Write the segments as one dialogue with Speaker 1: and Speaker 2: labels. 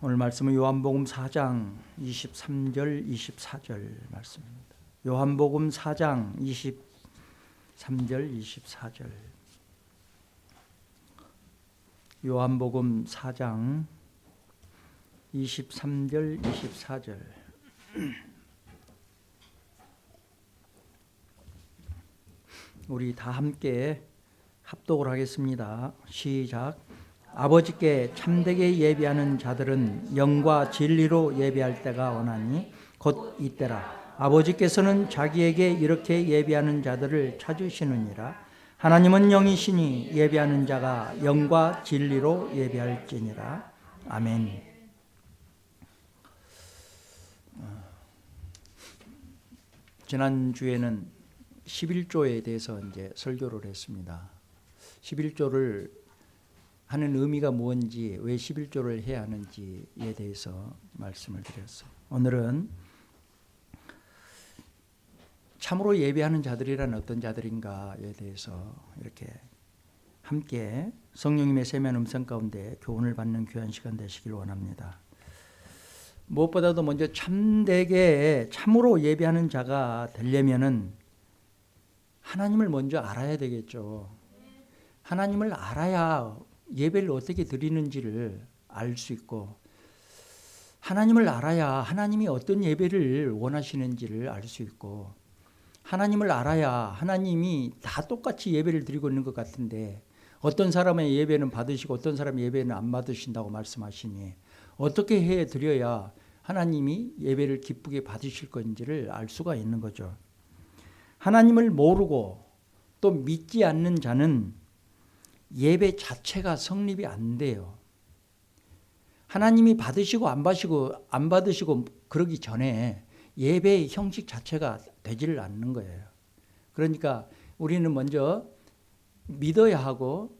Speaker 1: 오늘 말씀은 요한복음 4장 23절 24절 말씀입니다. 요한복음 4장 23절 24절. 요한복음 4장 23절 24절. 우리 다 함께 합독을 하겠습니다. 시작. 아버지께 참되게 예배하는 자들은 영과 진리로 예배할 때가 오나니 곧 이때라. 아버지께서는 자기에게 이렇게 예배하는 자들을 찾으시느니라. 하나님은 영이시니 예배하는 자가 영과 진리로 예배할지니라. 아멘. 지난주에는 11조에 대해서 이제 설교를 했습니다. 11조를 하는 의미가 뭔지, 왜 11조를 해야 하는지에 대해서 말씀을 드렸어요. 오늘은 참으로 예배하는 자들이란 어떤 자들인가에 대해서 이렇게 함께 성령님의 세미한 음성 가운데 교훈을 받는 귀한 시간 되시길 원합니다. 무엇보다도 먼저 참되게 참으로 예배하는 자가 되려면은 하나님을 먼저 알아야 되겠죠. 하나님을 알아야 예배를 어떻게 드리는지를 알 수 있고, 하나님을 알아야 하나님이 어떤 예배를 원하시는지를 알 수 있고, 하나님을 알아야 하나님이 다 똑같이 예배를 드리고 있는 것 같은데 어떤 사람의 예배는 받으시고 어떤 사람의 예배는 안 받으신다고 말씀하시니 어떻게 해 드려야 하나님이 예배를 기쁘게 받으실 건지를 알 수가 있는 거죠. 하나님을 모르고 또 믿지 않는 자는 예배 자체가 성립이 안 돼요. 하나님이 받으시고 안 받으시고 그러기 전에 예배의 형식 자체가 되지를 않는 거예요. 그러니까 우리는 먼저 믿어야 하고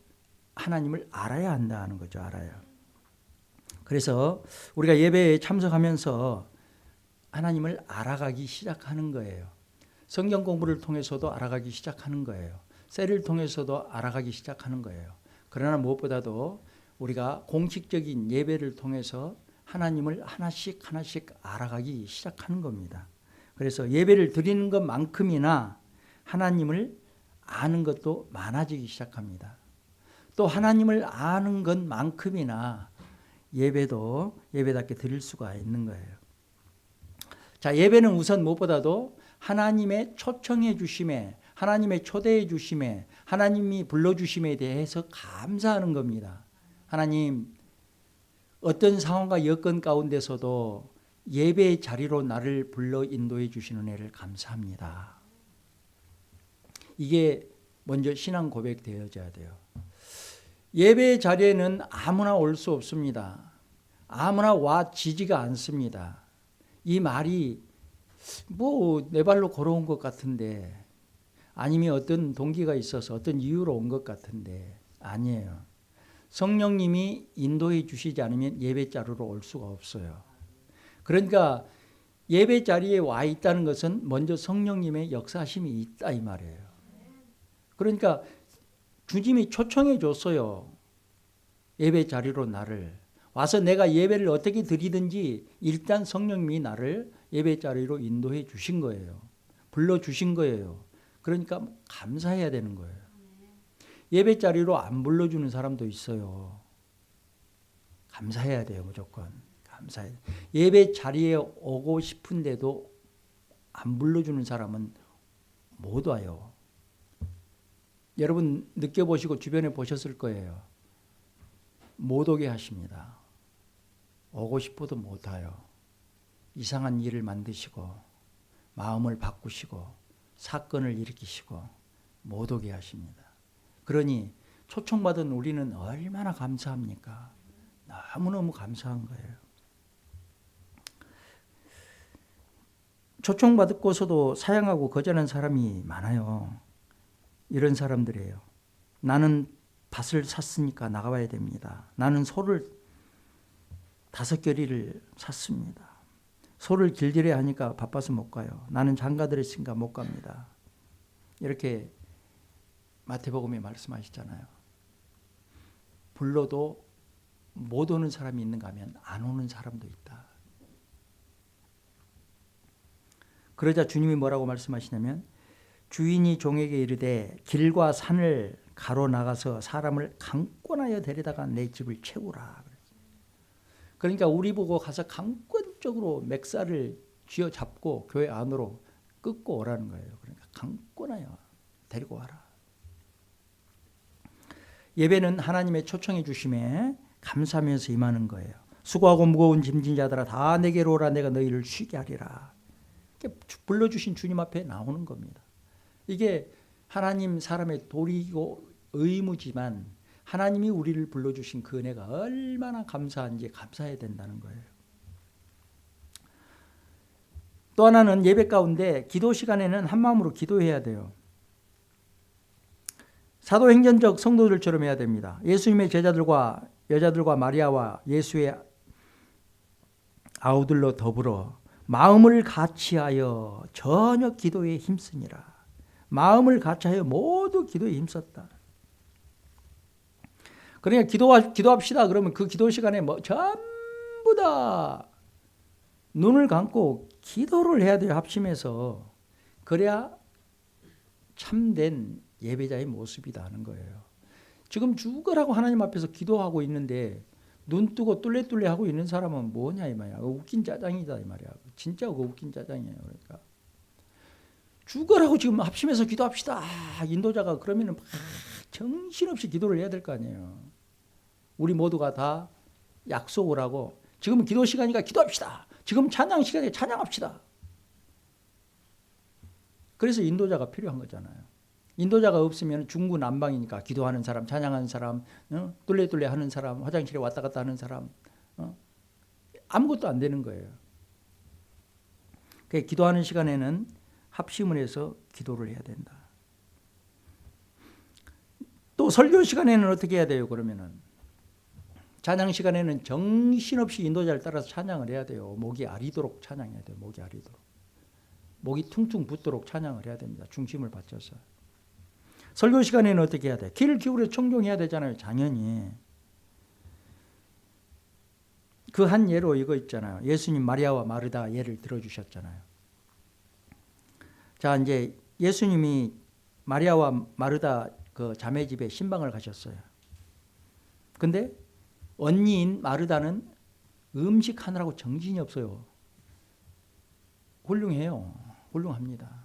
Speaker 1: 하나님을 알아야 한다는 거죠. 알아요. 그래서 우리가 예배에 참석하면서 하나님을 알아가기 시작하는 거예요. 성경 공부를 통해서도 알아가기 시작하는 거예요. 셀을 통해서도 알아가기 시작하는 거예요. 그러나 무엇보다도 우리가 공식적인 예배를 통해서 하나님을 하나씩 알아가기 시작하는 겁니다. 그래서 예배를 드리는 것만큼이나 하나님을 아는 것도 많아지기 시작합니다. 또 하나님을 아는 것만큼이나 예배도 예배답게 드릴 수가 있는 거예요. 자, 예배는 우선 무엇보다도 하나님의 초청해 주심에, 하나님의 초대해 주심에, 하나님이 불러주심에 대해서 감사하는 겁니다. 하나님, 어떤 상황과 여건 가운데서도 예배의 자리로 나를 불러 인도해 주시는 은혜를 감사합니다. 이게 먼저 신앙 고백되어져야 돼요. 예배의 자리에는 아무나 올 수 없습니다. 아무나 와 지지가 않습니다. 이 말이 내 발로 걸어온 것 같은데, 아니면 어떤 동기가 있어서 어떤 이유로 온 것 같은데, 아니에요. 성령님이 인도해 주시지 않으면 예배 자리로 올 수가 없어요. 그러니까 예배 자리에 와 있다는 것은 먼저 성령님의 역사심이 있다 이 말이에요. 그러니까 주님이 초청해 줬어요. 예배 자리로 나를 와서 내가 예배를 어떻게 드리든지 일단 성령님이 나를 예배 자리로 인도해 주신 거예요. 불러 주신 거예요. 그러니까 감사해야 되는 거예요. 예배 자리로 안 불러주는 사람도 있어요. 감사해야 돼요. 무조건 감사해야 돼요. 예배 자리에 오고 싶은데도 안 불러주는 사람은 못 와요. 여러분 느껴보시고 주변에 보셨을 거예요. 못 오게 하십니다. 오고 싶어도 못 와요. 이상한 일을 만드시고 마음을 바꾸시고 사건을 일으키시고 못 오게 하십니다. 그러니 초청받은 우리는 얼마나 감사합니까? 너무너무 감사한 거예요. 초청받고서도 사양하고 거절하는 사람이 많아요. 이런 사람들이에요. 나는 밭을 샀으니까 나가봐야 됩니다. 나는 소를 5겨리를 샀습니다. 소를 길들여야 하니까 바빠서 못 가요. 나는 장가들을 있으니까 못 갑니다. 이렇게 마태복음에 말씀하시잖아요. 불러도 못 오는 사람이 있는가 하면 안 오는 사람도 있다. 그러자 주님이 뭐라고 말씀하시냐면 주인이 종에게 이르되 길과 산을 가로나가서 사람을 강권하여 데려다가 내 집을 채우라. 그러니까 우리 보고 가서 강권적으로 맥살을 쥐어잡고 교회 안으로 끌고 오라는 거예요. 그러니까 강권하여 데리고 와라. 예배는 하나님의 초청해 주심에 감사하면서 임하는 거예요. 수고하고 무거운 짐진 자들아 다 내게로 오라 내가 너희를 쉬게 하리라. 불러주신 주님 앞에 나오는 겁니다. 이게 하나님 사람의 도리고 의무지만 하나님이 우리를 불러주신 그 은혜가 얼마나 감사한지 감사해야 된다는 거예요. 또 하나는 예배 가운데 기도 시간에는 한마음으로 기도해야 돼요. 사도행전적 성도들처럼 해야 됩니다. 예수님의 제자들과 여자들과 마리아와 예수의 아우들로 더불어 마음을 같이하여 전혀 기도에 힘쓰니라. 마음을 같이하여 모두 기도에 힘썼다. 그러니까 기도합시다. 그러면 그 기도 시간에 전부 다 눈을 감고 기도를 해야 돼요. 합심해서. 그래야 참된 예배자의 모습이다 하는 거예요. 지금 죽으라고 하나님 앞에서 기도하고 있는데 눈 뜨고 뚫레뚫레 하고 있는 사람은 뭐냐 이 말이야. 웃긴 짜장이다 이 말이야. 진짜 웃긴 짜장이에요. 그러니까 죽으라고 지금 합심해서 기도합시다. 인도자가 그러면은 정신없이 기도를 해야 될 거 아니에요. 우리 모두가 다 약속을 하고 지금 기도 시간이니까 기도합시다. 지금 찬양 시간에 찬양합시다. 그래서 인도자가 필요한 거잖아요. 인도자가 없으면 중구난방이니까 기도하는 사람, 찬양하는 사람, 뚫레뚫레 하는 사람, 화장실에 왔다 갔다 하는 사람 아무것도 안 되는 거예요. 그래서 기도하는 시간에는 합심을 해서 기도를 해야 된다. 또 설교 시간에는 어떻게 해야 돼요? 그러면은 찬양 시간에는 정신없이 인도자를 따라서 찬양을 해야 돼요. 목이 아리도록 찬양해야 돼요. 목이 아리도록. 목이 퉁퉁 붓도록 찬양을 해야 됩니다. 중심을 받쳐서. 설교 시간에는 어떻게 해야 돼? 귀를 기울여 청종해야 되잖아요. 당연히. 그 한 예로 이거 있잖아요. 예수님 마리아와 마르다 예를 들어주셨잖아요. 자, 이제 예수님이 마리아와 마르다 그 자매 집에 신방을 가셨어요. 근데 언니인 마르다는 음식 하느라고 정신이 없어요. 훌륭해요. 훌륭합니다.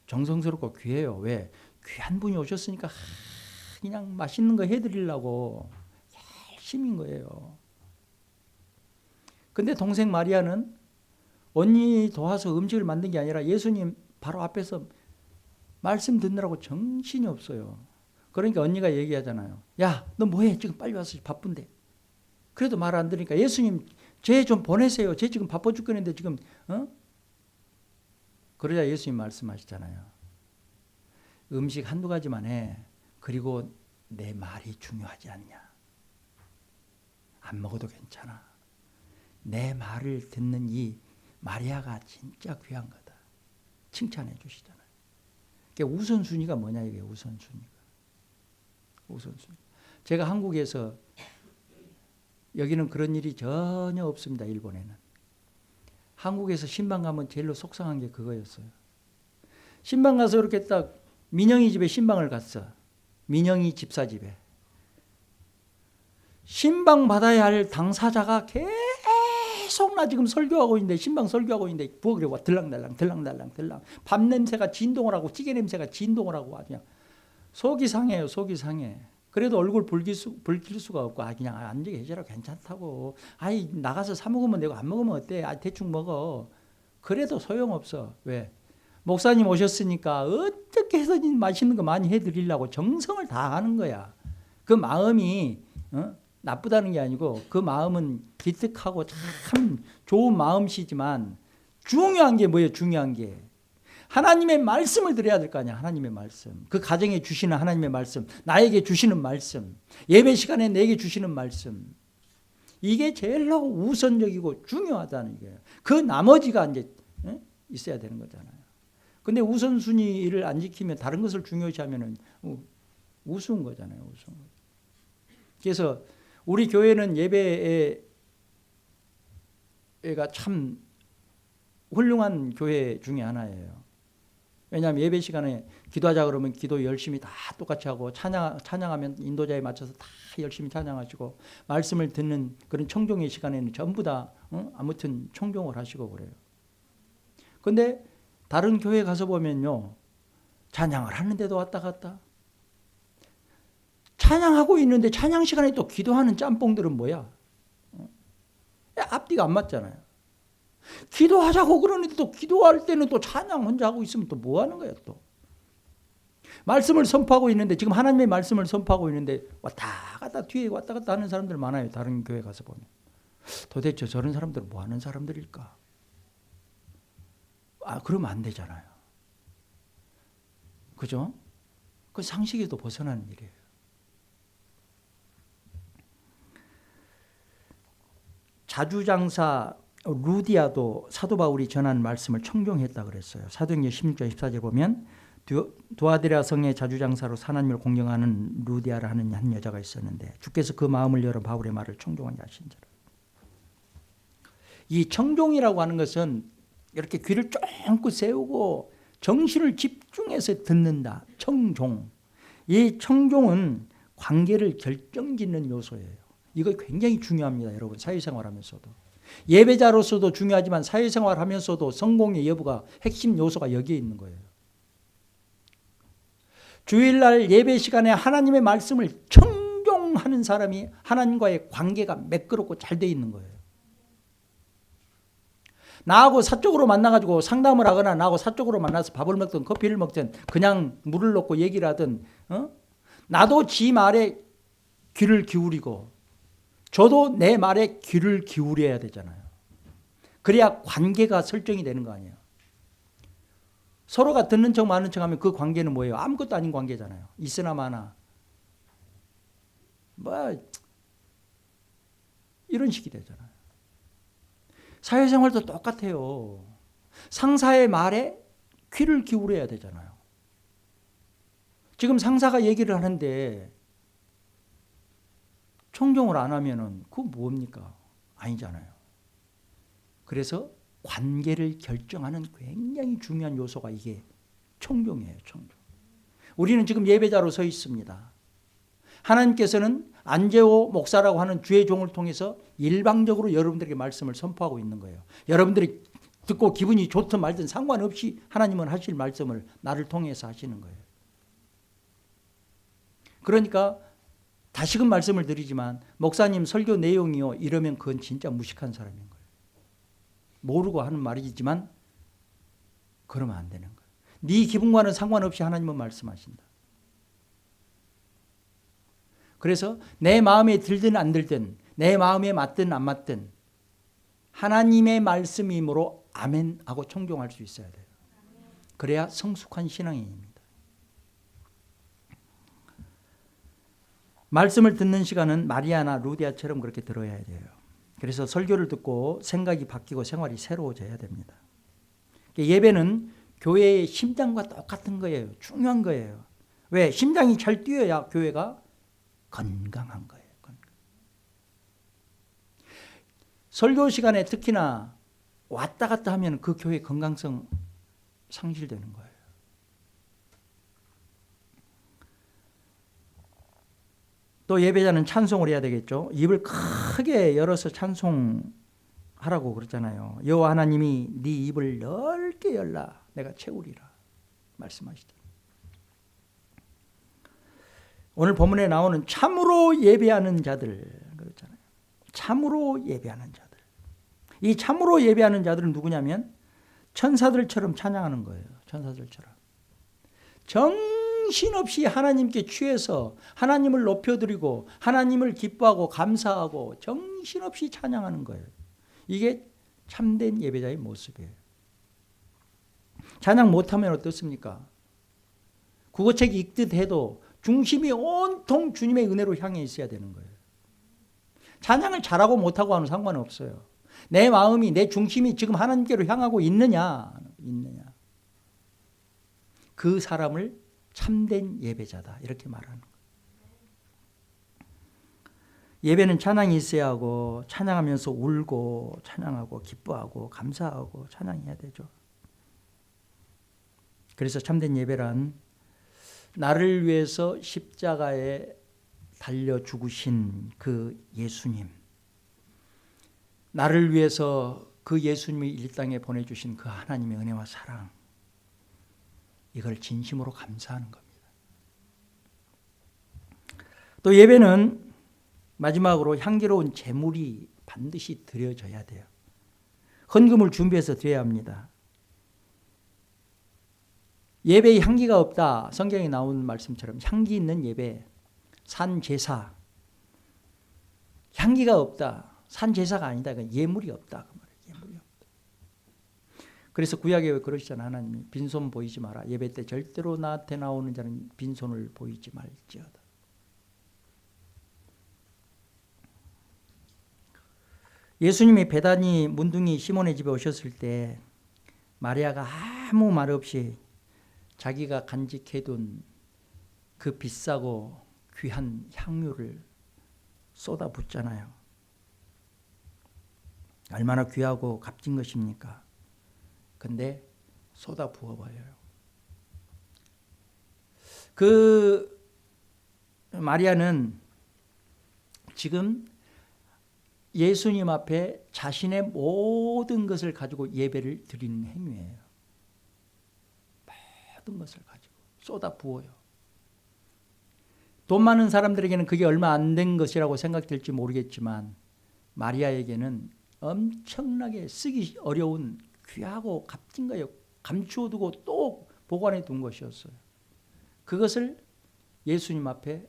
Speaker 1: 정성스럽고 귀해요. 왜? 귀한 분이 오셨으니까 그냥 맛있는 거 해드리려고 열심인 거예요. 근데 동생 마리아는 언니 도와서 음식을 만든 게 아니라 예수님 바로 앞에서 말씀 듣느라고 정신이 없어요. 그러니까 언니가 얘기하잖아요. 야, 너 뭐해? 지금 빨리 와서 바쁜데. 그래도 말 안 들으니까 예수님 쟤 좀 보내세요. 쟤 지금 바빠 죽겠는데 지금 그러자 예수님 말씀하시잖아요. 음식 한두 가지만 해. 그리고 내 말이 중요하지 않냐. 안 먹어도 괜찮아. 내 말을 듣는 이 마리아가 진짜 귀한 거다. 칭찬해 주시잖아요. 그러니까 우선순위가 뭐냐 이게 우선순위가. 제가 한국에서 여기는 그런 일이 전혀 없습니다. 일본에는. 한국에서 신방 가면 제일로 속상한 게 그거였어요. 신방 가서 이렇게 딱 민영이 집에 신방을 갔어. 민영이 집사 집에. 신방 받아야 할 당사자가 계속 나 지금 설교하고 있는데 신방 설교하고 있는데 부엌에 와 들랑달랑 밥 냄새가 진동을 하고 찌개 냄새가 진동을 하고 그냥 속이 상해요. 속이 상해. 그래도 얼굴 붉힐 수가 없고 그냥 앉아 계시라 괜찮다고. 아이 나가서 사 먹으면 되고 안 먹으면 어때? 대충 먹어. 그래도 소용없어. 왜? 목사님 오셨으니까 어떻게 해서든 맛있는 거 많이 해드리려고 정성을 다 하는 거야. 그 마음이 나쁘다는 게 아니고 그 마음은 기특하고 참 좋은 마음이지만 중요한 게 뭐예요? 중요한 게 하나님의 말씀을 들어야 될 거 아니야. 하나님의 말씀. 그 가정에 주시는 하나님의 말씀. 나에게 주시는 말씀. 예배 시간에 내게 주시는 말씀. 이게 제일 우선적이고 중요하다는 거예요. 그 나머지가 이제 있어야 되는 거잖아요. 근데 우선순위를 안 지키면 다른 것을 중요시하면 우스운 거잖아요. 우스운 거. 그래서 우리 교회는 예배가 참 훌륭한 교회 중에 하나예요. 왜냐하면 예배 시간에 기도하자 그러면 기도 열심히 다 똑같이 하고 찬양하면 인도자에 맞춰서 다 열심히 찬양하시고 말씀을 듣는 그런 청종의 시간에는 전부 다 아무튼 청종을 하시고 그래요. 그런데 다른 교회 가서 보면요. 찬양을 하는데도 왔다 갔다. 찬양하고 있는데 찬양 시간에 또 기도하는 짬뽕들은 뭐야? 앞뒤가 안 맞잖아요. 기도하자고 그러는데 또 기도할 때는 또 찬양 혼자 하고 있으면 또 뭐 하는 거야 또. 말씀을 선포하고 있는데 지금 하나님의 말씀을 선포하고 있는데 왔다 갔다 뒤에 왔다 갔다 하는 사람들 많아요. 다른 교회 가서 보면. 도대체 저런 사람들은 뭐 하는 사람들일까? 그러면 안 되잖아요. 그죠? 그 상식에도 벗어나는 일이에요. 자주장사 루디아도 사도 바울이 전한 말씀을 청종했다 그랬어요. 사도행전 16장 14절 보면 두아디라 성의 자주장사로 하나님을 공경하는 루디아라 하는 한 여자가 있었는데 주께서 그 마음을 열어 바울의 말을 청종하게 하신지라. 이 청종이라고 하는 것은 이렇게 귀를 쫑긋 세우고 정신을 집중해서 듣는다. 청종. 이 청종은 관계를 결정짓는 요소예요. 이거 굉장히 중요합니다. 여러분 사회생활하면서도. 예배자로서도 중요하지만 사회생활하면서도 성공의 여부가 핵심 요소가 여기에 있는 거예요. 주일날 예배 시간에 하나님의 말씀을 청종하는 사람이 하나님과의 관계가 매끄럽고 잘 돼 있는 거예요. 나하고 사적으로 만나가지고 상담을 하거나 나하고 사적으로 만나서 밥을 먹든 커피를 먹든 그냥 물을 넣고 얘기를 하든 나도 지 말에 귀를 기울이고 저도 내 말에 귀를 기울여야 되잖아요. 그래야 관계가 설정이 되는 거 아니에요. 서로가 듣는 척 마는 척 하면 그 관계는 뭐예요? 아무것도 아닌 관계잖아요. 있으나 마나 이런 식이 되잖아요. 사회생활도 똑같아요. 상사의 말에 귀를 기울여야 되잖아요. 지금 상사가 얘기를 하는데 청종을 안 하면은 그거 뭡니까? 아니잖아요. 그래서 관계를 결정하는 굉장히 중요한 요소가 이게 청종이에요. 청종. 우리는 지금 예배자로 서 있습니다. 하나님께서는 안재호 목사라고 하는 주의 종을 통해서 일방적으로 여러분들에게 말씀을 선포하고 있는 거예요. 여러분들이 듣고 기분이 좋든 말든 상관없이 하나님은 하실 말씀을 나를 통해서 하시는 거예요. 그러니까 다시금 말씀을 드리지만 목사님 설교 내용이요 이러면 그건 진짜 무식한 사람인 거예요. 모르고 하는 말이지만 그러면 안 되는 거예요. 네 기분과는 상관없이 하나님은 말씀하신다. 그래서 내 마음에 들든 안 들든 내 마음에 맞든 안 맞든 하나님의 말씀이므로 아멘 하고 청종할 수 있어야 돼요. 그래야 성숙한 신앙인입니다. 말씀을 듣는 시간은 마리아나 루디아처럼 그렇게 들어야 돼요. 그래서 설교를 듣고 생각이 바뀌고 생활이 새로워져야 됩니다. 예배는 교회의 심장과 똑같은 거예요. 중요한 거예요. 왜? 심장이 잘 뛰어야 교회가 건강한 거예요. 설교 시간에 특히나 왔다 갔다 하면 그 교회 건강성 상실되는 거예요. 또 예배자는 찬송을 해야 되겠죠. 입을 크게 열어서 찬송하라고 그랬잖아요. 여호와 하나님이 네 입을 넓게 열라 내가 채우리라 말씀하시다. 오늘 본문에 나오는 참으로 예배하는 자들 그렇잖아요. 참으로 예배하는 자들. 이 참으로 예배하는 자들은 누구냐면 천사들처럼 찬양하는 거예요. 천사들처럼. 정신없이 하나님께 취해서 하나님을 높여드리고 하나님을 기뻐하고 감사하고 정신없이 찬양하는 거예요. 이게 참된 예배자의 모습이에요. 찬양 못하면 어떻습니까? 국어책 읽듯 해도 중심이 온통 주님의 은혜로 향해 있어야 되는 거예요. 찬양을 잘하고 못하고 하는 상관은 없어요. 내 마음이 내 중심이 지금 하나님께로 향하고 있느냐 그 사람을 참된 예배자다 이렇게 말하는 거예요. 예배는 찬양이 있어야 하고 찬양하면서 울고 찬양하고 기뻐하고 감사하고 찬양해야 되죠. 그래서 참된 예배란 나를 위해서 십자가에 달려 죽으신 그 예수님, 나를 위해서 그 예수님이 이 땅에 보내주신 그 하나님의 은혜와 사랑, 이걸 진심으로 감사하는 겁니다. 또 예배는 마지막으로 향기로운 제물이 반드시 드려져야 돼요. 헌금을 준비해서 드려야 합니다. 예배에 향기가 없다. 성경에 나온 말씀처럼 향기 있는 예배, 산제사, 향기가 없다. 산제사가 아니다. 예물이 없다. 그 말이에요. 예물이 없다. 그래서 구약에 왜 그러시잖아요. 하나님이 빈손 보이지 마라. 예배 때 절대로 나한테 나오는 자는 빈손을 보이지 말지어다. 예수님이 베다니 문둥이 시몬의 집에 오셨을 때 마리아가 아무 말 없이 자기가 간직해둔 그 비싸고 귀한 향유를 쏟아붓잖아요. 얼마나 귀하고 값진 것입니까? 근데 쏟아부어버려요. 그 마리아는 지금 예수님 앞에 자신의 모든 것을 가지고 예배를 드리는 행위예요. 모든 것을 가지고 쏟아부어요. 돈 많은 사람들에게는 그게 얼마 안 된 것이라고 생각될지 모르겠지만 마리아에게는 엄청나게 쓰기 어려운 귀하고 값진 거예요. 감추어두고 또 보관해 둔 것이었어요. 그것을 예수님 앞에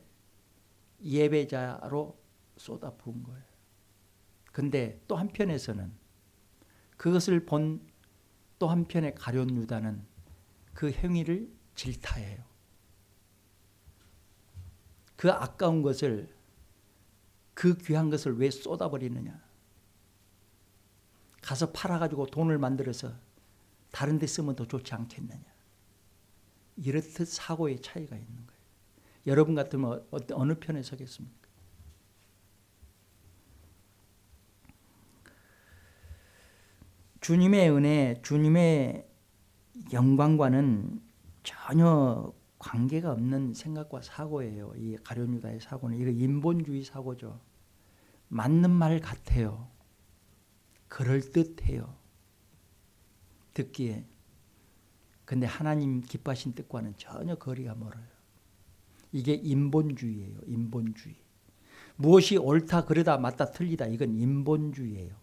Speaker 1: 예배자로 쏟아부은 거예요. 근데 또 한편에서는 그것을 본 또 한편의 가룟 유다는 그 행위를 질타해요. 그 아까운 것을, 그 귀한 것을 왜 쏟아버리느냐. 가서 팔아가지고 돈을 만들어서 다른 데 쓰면 더 좋지 않겠느냐. 이렇듯 사고의 차이가 있는 거예요. 여러분 같으면 어느 편에 서겠습니까? 주님의 은혜, 주님의 영광과는 전혀 관계가 없는 생각과 사고예요. 이 가룟 유다의 사고는 이거 인본주의 사고죠. 맞는 말 같아요. 그럴듯해요. 듣기에. 근데 하나님 기뻐하신 뜻과는 전혀 거리가 멀어요. 이게 인본주의예요. 인본주의. 무엇이 옳다 그러다 맞다 틀리다, 이건 인본주의예요.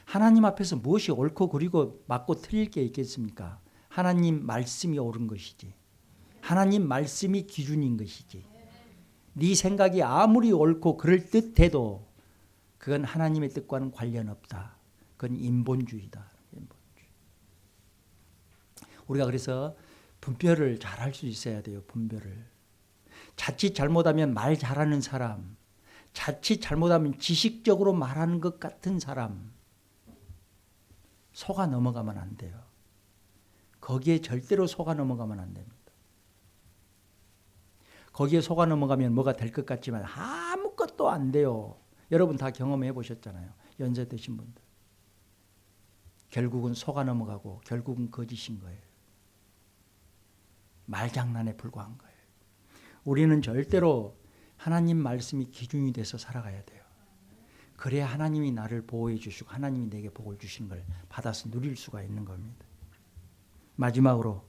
Speaker 1: 하나님 앞에서 무엇이 옳고 그리고 맞고 틀릴 게 있겠습니까? 하나님 말씀이 옳은 것이지. 하나님 말씀이 기준인 것이지. 네 생각이 아무리 옳고 그럴듯해도 그건 하나님의 뜻과는 관련 없다. 그건 인본주의다. 인본주의. 우리가 그래서 분별을 잘할 수 있어야 돼요. 분별을. 자칫 잘못하면 말 잘하는 사람, 자칫 잘못하면 지식적으로 말하는 것 같은 사람, 속아 넘어가면 안 돼요. 거기에 절대로 속아 넘어가면 안 됩니다. 거기에 속아 넘어가면 뭐가 될 것 같지만 아무것도 안 돼요. 여러분 다 경험해 보셨잖아요. 연세 드신 분들. 결국은 속아 넘어가고 결국은 거짓인 거예요. 말장난에 불과한 거예요. 우리는 절대로 하나님 말씀이 기준이 돼서 살아가야 돼요. 그래야 하나님이 나를 보호해 주시고 하나님이 내게 복을 주시는 걸 받아서 누릴 수가 있는 겁니다. 마지막으로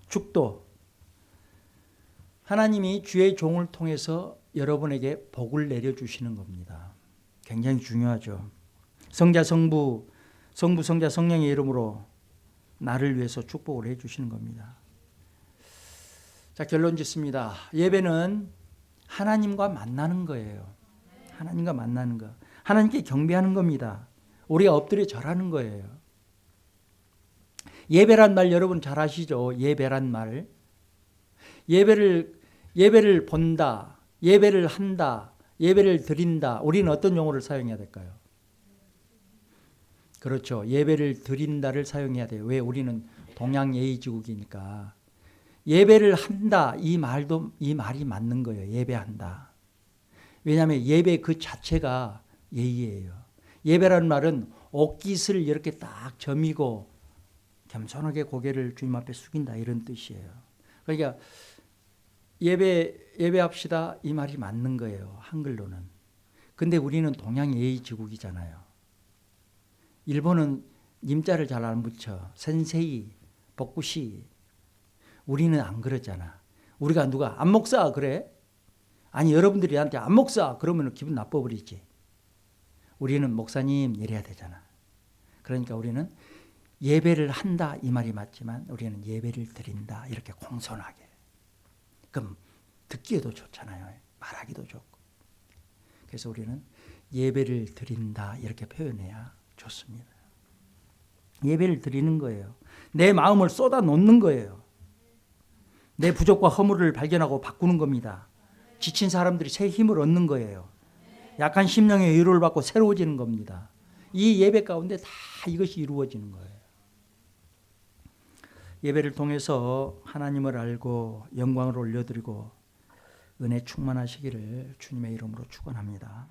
Speaker 1: 축도. 하나님이 주의 종을 통해서 여러분에게 복을 내려주시는 겁니다. 굉장히 중요하죠. 성자, 성부, 성자, 성령의 이름으로 나를 위해서 축복을 해주시는 겁니다. 자, 결론 짓습니다. 예배는 하나님과 만나는 거예요. 하나님과 만나는 거. 하나님께 경배하는 겁니다. 우리가 엎드려 절하는 거예요. 예배란 말 여러분 잘 아시죠? 예배란 말. 예배를 본다, 예배를 한다, 예배를 드린다. 우리는 어떤 용어를 사용해야 될까요? 그렇죠. 예배를 드린다를 사용해야 돼요. 왜? 우리는 동양예의지국이니까. 예배를 한다, 이 말이 맞는 거예요. 예배한다. 왜냐하면 예배 그 자체가 예의예요. 예배라는 말은 옷깃을 이렇게 딱 저미고 겸손하게 고개를 주님 앞에 숙인다 이런 뜻이에요. 그러니까 예배합시다 이 말이 맞는 거예요. 한글로는. 근데 우리는 동양 예의 지국이잖아요. 일본은 님자를 잘 안 붙여. 센세이, 복구시. 우리는 안 그러잖아. 우리가 누가 안 목사 그래? 아니 여러분들이 나한테 안 목사 그러면 기분 나빠버리지. 우리는 목사님 이래야 되잖아. 그러니까 우리는 예배를 한다 이 말이 맞지만 우리는 예배를 드린다 이렇게 공손하게. 그럼 듣기에도 좋잖아요. 말하기도 좋고. 그래서 우리는 예배를 드린다 이렇게 표현해야 좋습니다. 예배를 드리는 거예요. 내 마음을 쏟아 놓는 거예요. 내 부족과 허물을 발견하고 바꾸는 겁니다. 지친 사람들이 새 힘을 얻는 거예요. 약한 심령의 위로를 받고 새로워지는 겁니다. 이 예배 가운데 다 이것이 이루어지는 거예요. 예배를 통해서 하나님을 알고 영광을 올려드리고 은혜 충만하시기를 주님의 이름으로 축원합니다.